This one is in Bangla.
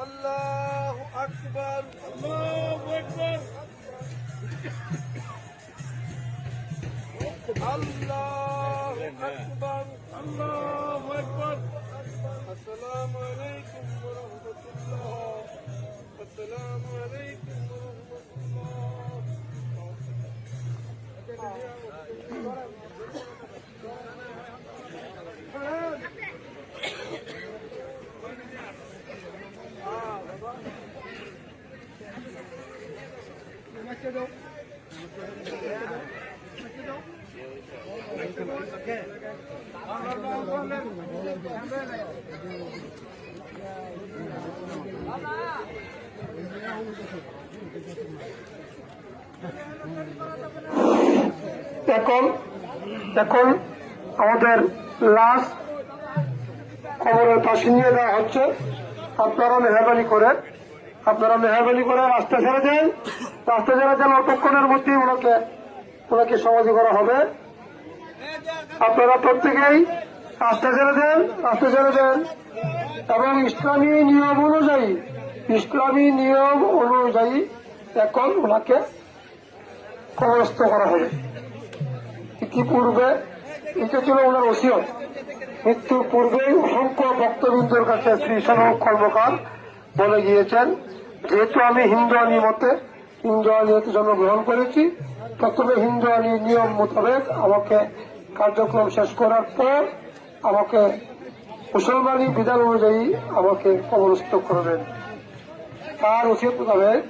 আল্লাহু আকবার, আল্লাহু আকবার, আল্লাহু আকবার, আল্লাহু আকবার। আসসালামু আলাইকুম ওয়া রাহমাতুল্লাহ, আসসালামু আলাইকুম ওয়া এখন আমাদের লাশ খবরের পাশে নিয়ে দেওয়া হচ্ছে। আপনারা মেহরবানি করে রাস্তা ছেড়ে দেন, অতক্ষণের মধ্যেই ওনাকে সমাধি করা হবে। আপনারা প্রত্যেকেই রাস্তা ছেড়ে দেন এবং ইসলামী নিয়ম অনুযায়ী এখন ওনাকে কবরস্থ করা হবে। ইতিপূর্বে এটা ছিল ওনার ওসিয়ত। মৃত্যুর পূর্বেই অসংখ্য ভক্তবৃন্দের কাছে শ্রী শানক কর্মকার বলে গিয়েছেন, যেহেতু আমি হিন্দু আনিয়তে জন্মগ্রহণ করেছি, প্রথমে হিন্দু আনি নিয়ম মোতাবেক আমাকে কার্যক্রম শেষ করার পর আমাকে মুসলমানি বিধান অনুযায়ী আমাকে কবরস্থ করবেন। তার ওসিয়ত মোতাবেক